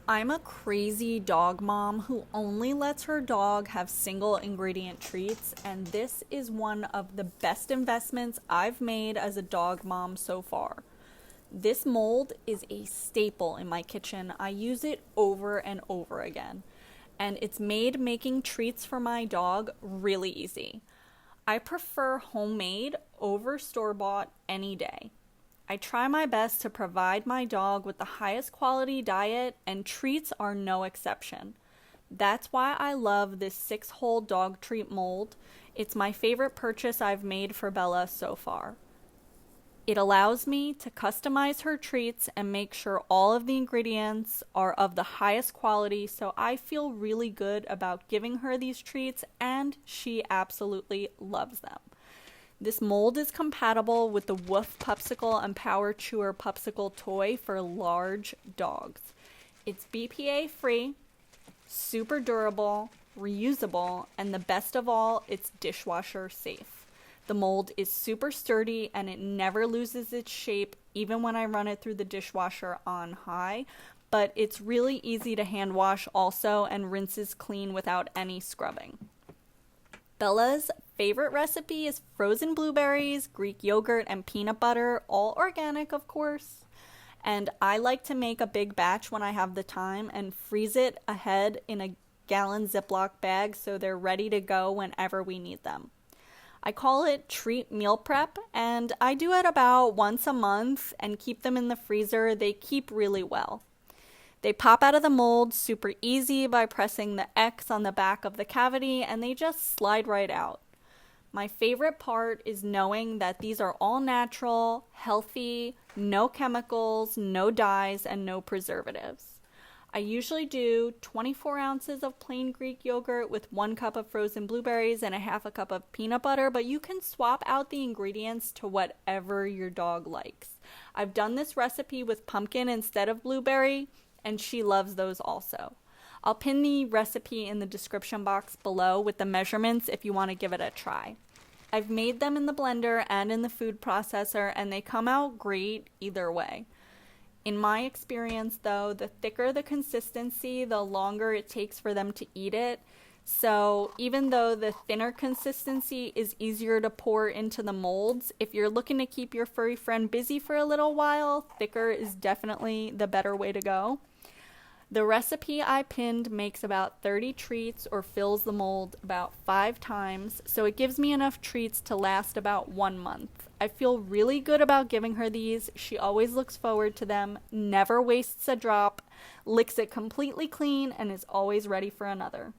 I'm a crazy dog mom who only lets her dog have single ingredient treats, and this is one of the best investments I've made as a dog mom so far. This mold is a staple in my kitchen. I use it over and over again, and it's made making treats for my dog really easy. I prefer homemade over store-bought any day. I try my best to provide my dog with the highest quality diet, and treats are no exception. That's why I love this 6-hole dog treat mold. It's my favorite purchase I've made for Bella so far. It allows me to customize her treats and make sure all of the ingredients are of the highest quality, so I feel really good about giving her these treats, and she absolutely loves them. This mold is compatible with the Woof Pupsicle and Power Chewer Pupsicle toy for large dogs. It's BPA free, super durable, reusable, and the best of all, it's dishwasher safe. The mold is super sturdy and it never loses its shape even when I run it through the dishwasher on high, but it's really easy to hand wash also and rinses clean without any scrubbing. Bella's favorite recipe is frozen blueberries, Greek yogurt, and peanut butter, all organic, of course. And I like to make a big batch when I have the time and freeze it ahead in a gallon Ziploc bag so they're ready to go whenever we need them. I call it treat meal prep, and I do it about once a month and keep them in the freezer. They keep really well. They pop out of the mold super easy by pressing the X on the back of the cavity, and they just slide right out. My favorite part is knowing that these are all natural, healthy, no chemicals, no dyes, and no preservatives. I usually do 24 ounces of plain Greek yogurt with 1 cup of frozen blueberries and a half a cup of peanut butter, but you can swap out the ingredients to whatever your dog likes. I've done this recipe with pumpkin instead of blueberry, and she loves those also. I'll pin the recipe in the description box below with the measurements if you want to give it a try. I've made them in the blender and in the food processor, and they come out great either way. In my experience, though, the thicker the consistency, the longer it takes for them to eat it. So even though the thinner consistency is easier to pour into the molds, if you're looking to keep your furry friend busy for a little while, thicker is definitely the better way to go. The recipe I pinned makes about 30 treats or fills the mold about 5 times, so it gives me enough treats to last about 1 month. I feel really good about giving her these. She always looks forward to them, never wastes a drop, licks it completely clean, and is always ready for another.